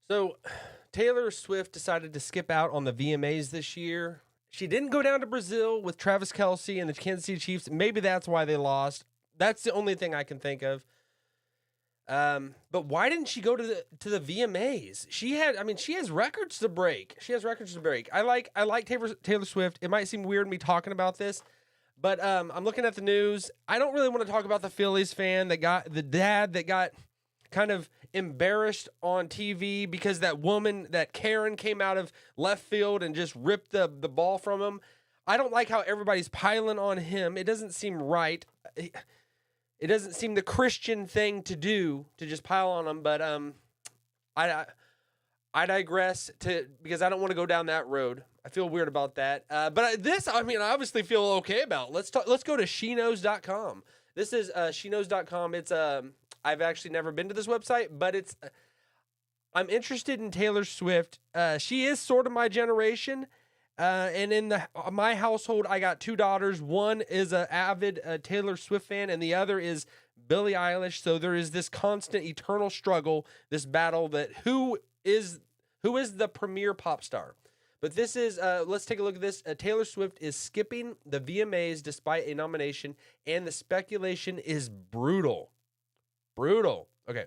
So, Taylor Swift decided to skip out on the VMAs this year. She didn't go down to Brazil with Travis Kelce and the Kansas City Chiefs. Maybe that's why they lost. That's the only thing I can think of. But why didn't she go to the VMAs? She has records to break. I like Taylor Swift. It might seem weird me talking about this, but I'm looking at the news. I don't really want to talk about the Phillies fan that got the dad that got kind of embarrassed on TV because that woman, that Karen, came out of left field and just ripped the ball from him. I don't like how everybody's piling on him. It doesn't seem right. It doesn't seem the Christian thing to do to just pile on him. But I digress because I don't want to go down that road. I feel weird about that. But I obviously feel okay about. Let's go to sheknows.com. This is sheknows.com. It's I've actually never been to this website, but I'm interested in Taylor Swift. She is sort of my generation. And in my household, I got two daughters. One is an avid Taylor Swift fan, and the other is Billie Eilish. So there is this constant, eternal struggle, this battle that who is the premier pop star. But this is, let's take a look at this. Taylor Swift is skipping the VMAs despite a nomination, and the speculation is brutal. Brutal. Okay.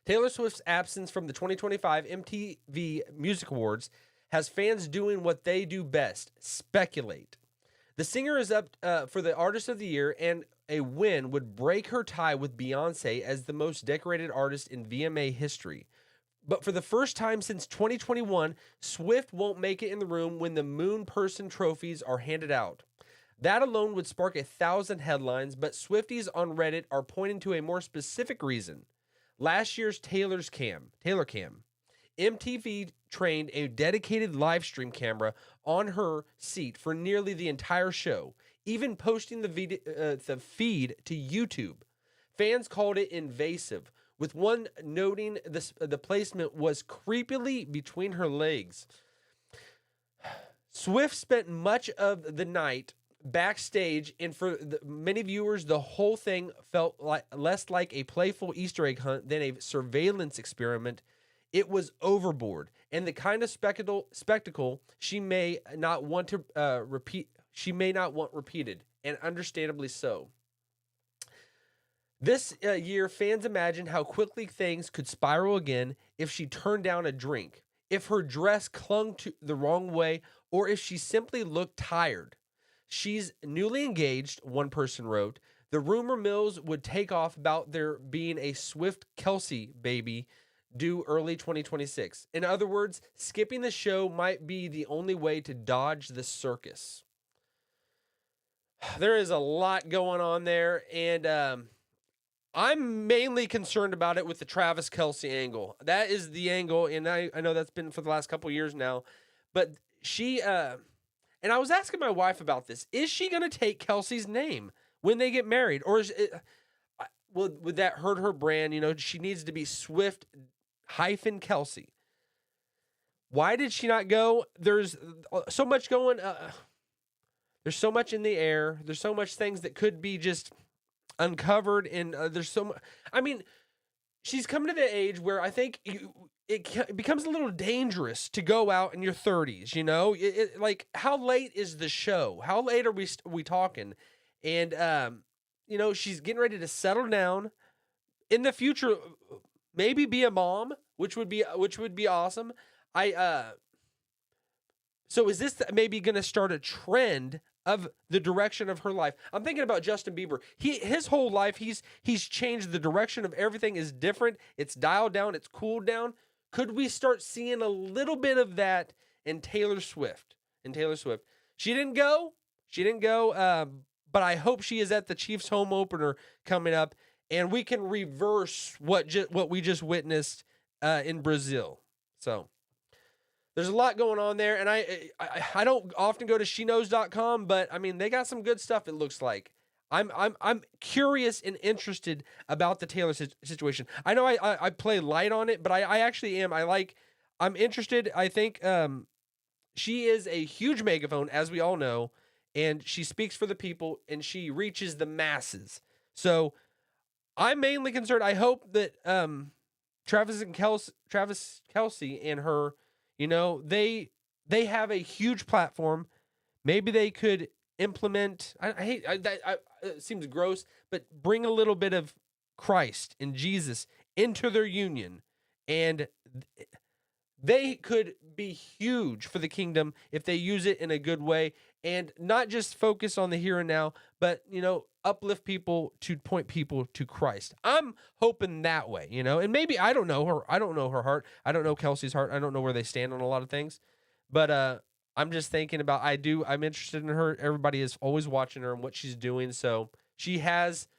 Taylor Swift's absence from the 2025 MTV Music Awards has fans doing what they do best, speculate. The singer is up for the Artist of the Year, and a win would break her tie with Beyoncé as the most decorated artist in VMA history. But for the first time since 2021, Swift won't make it in the room when the Moon Person trophies are handed out. That alone would spark 1,000 headlines, but Swifties on Reddit are pointing to a more specific reason. Last year's Taylor Cam. MTV trained a dedicated live stream camera on her seat for nearly the entire show, even posting the feed to YouTube. Fans called it invasive, with one noting the placement was creepily between her legs. Swift spent much of the night backstage, and for many viewers, the whole thing felt less like a playful Easter egg hunt than a surveillance experiment. It was overboard, and the kind of spectacle she may not want to repeat. She may not want repeated, and understandably so. This year, fans imagined how quickly things could spiral again if she turned down a drink, if her dress clung to the wrong way, or if she simply looked tired. She's newly engaged, one person wrote. The rumor mills would take off about there being a Swift Kelce baby due early 2026. In other words, skipping the show might be the only way to dodge the circus. There is a lot going on there, and I'm mainly concerned about it with the Travis Kelce angle. That is the angle, and I know that's been for the last couple years now. But she, and I was asking my wife about this. Is she going to take Kelce's name when they get married? Or would that hurt her brand? You know, she needs to be Swift-Kelce. Why did she not go? There's so much going. There's so much in the air. There's so much things that could be just uncovered, and there's so much. I mean, she's come to the age where I think it becomes a little dangerous to go out in your 30s. You know, like how late is the show? How late are we talking? And you know, she's getting ready to settle down in the future. Maybe be a mom, which would be awesome. So is this maybe going to start a trend of the direction of her life? I'm thinking about Justin Bieber. His whole life, he's changed. The direction of everything is different. It's dialed down. It's cooled down. Could we start seeing a little bit of that in Taylor Swift? She didn't go. But I hope she is at the Chiefs home opener coming up, and we can reverse what we just witnessed in Brazil. So there's a lot going on there, and I don't often go to sheknows.com, but I mean they got some good stuff. It looks like I'm curious and interested about the Taylor situation. I know I play light on it, but I actually am. I'm interested. I think she is a huge megaphone, as we all know, and she speaks for the people, and she reaches the masses. So I'm mainly concerned. I hope that Travis Kelce and her, they have a huge platform. Maybe they could implement. It seems gross, but bring a little bit of Christ and Jesus into their union, and they could be huge for the kingdom if they use it in a good way and not just focus on the here and now, but, uplift people to point people to Christ. I'm hoping that way, and maybe I don't know her. I don't know her heart. I don't know Kelsey's heart. I don't know where they stand on a lot of things, but I'm just thinking about, I'm interested in her. Everybody is always watching her and what she's doing. So she has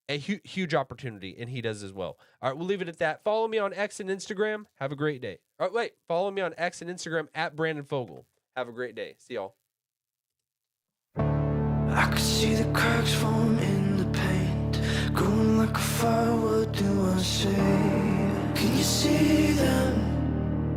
a huge opportunity, and he does as well. All right, we'll leave it at that. Follow me on X and Instagram. Have a great day. All right, wait. Follow me on X and Instagram at Brandon Fogel. Have a great day. See y'all. I could see the cracks form in the paint, growing like a fire. What do I say? Can you see that?